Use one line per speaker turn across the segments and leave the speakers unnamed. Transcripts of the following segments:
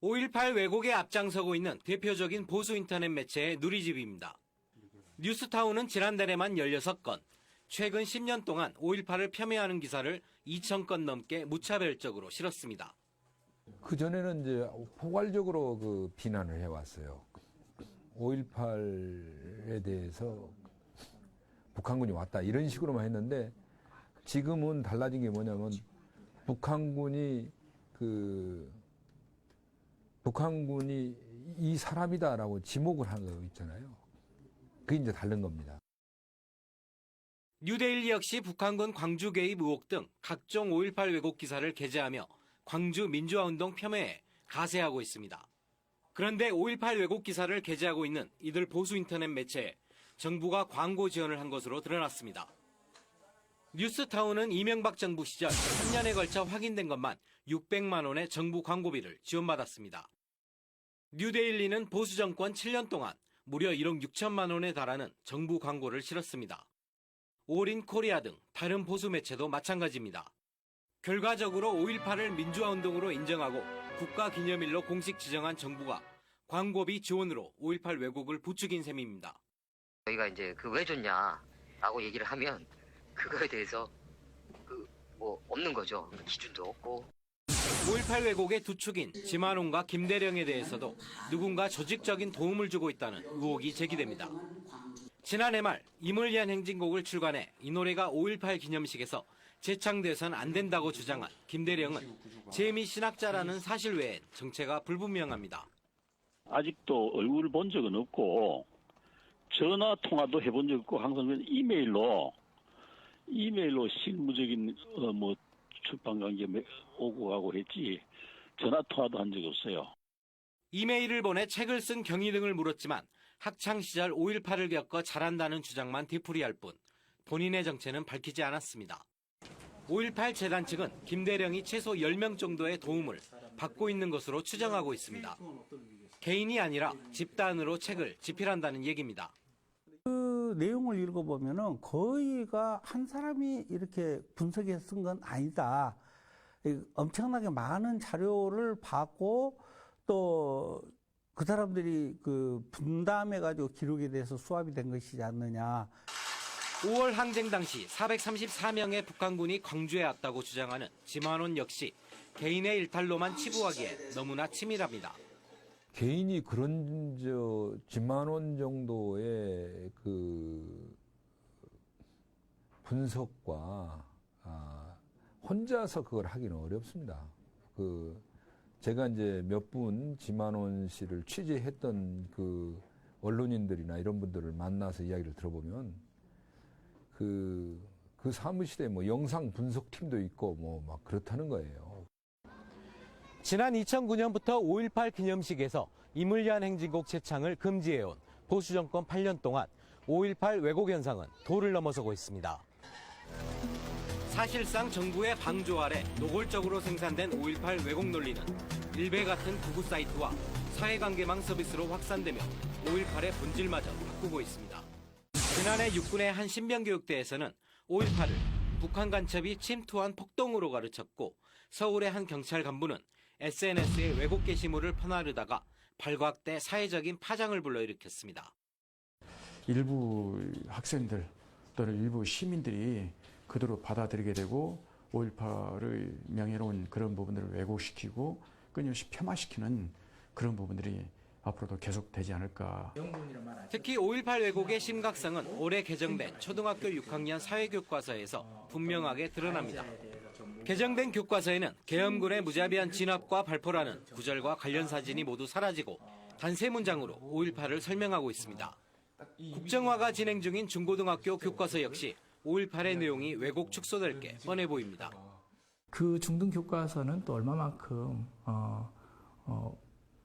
5.18 왜곡에 앞장서고 있는 대표적인 보수 인터넷 매체의 누리집입니다. 뉴스타운은 지난달에만 16건, 최근 10년 동안 5.18을 폄훼하는 기사를 2,000건 넘게 무차별적으로 실었습니다.
그전에는 이제 포괄적으로 그 비난을 해왔어요. 5.18에 대해서 북한군이 왔다 이런 식으로만 했는데 지금은 달라진 게 뭐냐면 북한군이 이 사람이다라고 지목을 한 거 있잖아요. 그게 이제 다른 겁니다.
뉴데일리 역시 북한군 광주 개입 의혹 등 각종 5.18 왜곡 기사를 게재하며 광주 민주화운동 폄훼에 가세하고 있습니다. 그런데 5.18 왜곡 기사를 게재하고 있는 이들 보수 인터넷 매체에 정부가 광고 지원을 한 것으로 드러났습니다. 뉴스타운은 이명박 정부 시절 3년에 걸쳐 확인된 것만 600만 원의 정부 광고비를 지원받았습니다. 뉴데일리는 보수 정권 7년 동안 무려 1억 6천만 원에 달하는 정부 광고를 실었습니다. 올인 코리아 등 다른 보수 매체도 마찬가지입니다. 결과적으로 5.18을 민주화운동으로 인정하고 국가기념일로 공식 지정한 정부가 광고비 지원으로 5.18 왜곡을 부추긴 셈입니다.
저희가 이제 왜 줬냐라고 얘기를 하면 그거에 대해서 없는 거죠. 기준도 없고.
5.18 왜곡의 두 축인 지만원과 김대령에 대해서도 누군가 조직적인 도움을 주고 있다는 의혹이 제기됩니다. 지난해 말 임을 위한 행진곡을 출간해 이 노래가 5.18 기념식에서 재창돼선 안 된다고 주장한 김대령은 재미 신학자라는 사실 외엔 정체가 불분명합니다.
아직도 얼굴을 본 적은 없고 전화 통화도 해본 적 없고 항상 이메일로 실무적인 출판 관계 오고 가고 했지 전화 통화도 한 적이 없어요.
이메일을 보내 책을 쓴 경위 등을 물었지만 학창시절 5.18을 겪어 잘한다는 주장만 되풀이할 뿐 본인의 정체는 밝히지 않았습니다. 5.18 재단 측은 김대령이 최소 10명 정도의 도움을 받고 있는 것으로 추정하고 있습니다. 개인이 아니라 집단으로 책을 집필한다는 얘기입니다.
그 내용을 읽어보면은 거의가 한 사람이 이렇게 분석해서 쓴 건 아니다. 엄청나게 많은 자료를 받고 또 그 사람들이 분담해가지고 기록에 대해서 수합이 된 것이지 않느냐.
5월 항쟁 당시 434명의 북한군이 광주에 왔다고 주장하는 지만원 역시 개인의 일탈로만 치부하기에 너무나 치밀합니다.
개인이 그런 지만원 정도의 분석과 혼자서 그걸 하기는 어렵습니다. 제가 이제 몇 분 지만원 씨를 취재했던 언론인들이나 이런 분들을 만나서 이야기를 들어보면 그 사무실에 영상 분석팀도 있고 막 그렇다는 거예요.
지난 2009년부터 5.18 기념식에서 임을 위한 행진곡 재창을 금지해온 보수 정권 8년 동안 5.18 왜곡 현상은 도를 넘어서고 있습니다. 사실상 정부의 방조 아래 노골적으로 생산된 5.18 왜곡 논리는 일베 같은 구구 사이트와 사회관계망 서비스로 확산되며 5.18의 본질마저 바꾸고 있습니다. 지난해 육군의 한 신병교육대에서는 5.18을 북한 간첩이 침투한 폭동으로 가르쳤고 서울의 한 경찰 간부는 SNS에 왜곡 게시물을 퍼나르다가 발각돼 사회적인 파장을 불러일으켰습니다.
일부 학생들 또는 일부 시민들이 그대로 받아들이게 되고 5.18의 명예로운 그런 부분들을 왜곡시키고 끊임없이 폄하시키는 그런 부분들이 앞으로도 계속되지 않을까.
특히 5.18 왜곡의 심각성은 올해 개정된 초등학교 6학년 사회교과서에서 분명하게 드러납니다. 개정된 교과서에는 계엄군의 무자비한 진압과 발포라는 구절과 관련 사진이 모두 사라지고 단 3문장으로 5.18을 설명하고 있습니다. 국정화가 진행 중인 중고등학교 교과서 역시 5.18의 내용이 왜곡 축소될 게 뻔해 보입니다.
그 중등 교과서는 또 얼마만큼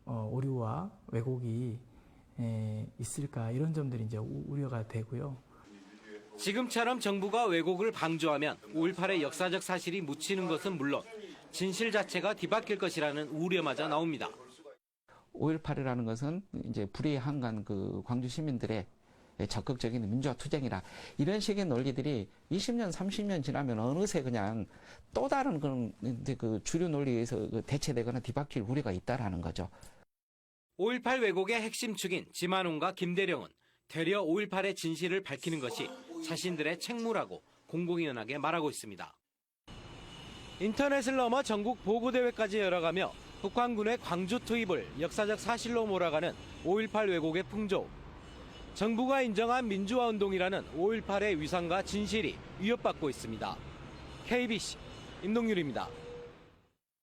오류와 왜곡이 있을까 이런 점들이 이제 우려가 되고요.
지금처럼 정부가 왜곡을 방조하면 5.18의 역사적 사실이 묻히는 것은 물론 진실 자체가 뒤바뀔 것이라는 우려마저 나옵니다.
5.18이라는 것은 이제 불의에 한간 광주 시민들의 적극적인 민주화 투쟁이라 이런 식의 논리들이 20년, 30년 지나면 어느새 그냥 또 다른 그런 그 주류 논리에 의해서 대체되거나 뒤바뀔 우려가 있다라는 거죠.
5.18 왜곡의 핵심 축인 지만운과 김대령은 되려 5.18의 진실을 밝히는 것이 자신들의 책무라고 공공연하게 말하고 있습니다. 인터넷을 넘어 전국 보고대회까지 열어가며 북한군의 광주 투입을 역사적 사실로 몰아가는 5.18 왜곡의 풍조. 정부가 인정한 민주화 운동이라는 5.18의 위상과 진실이 위협받고 있습니다. KBC 임동률입니다.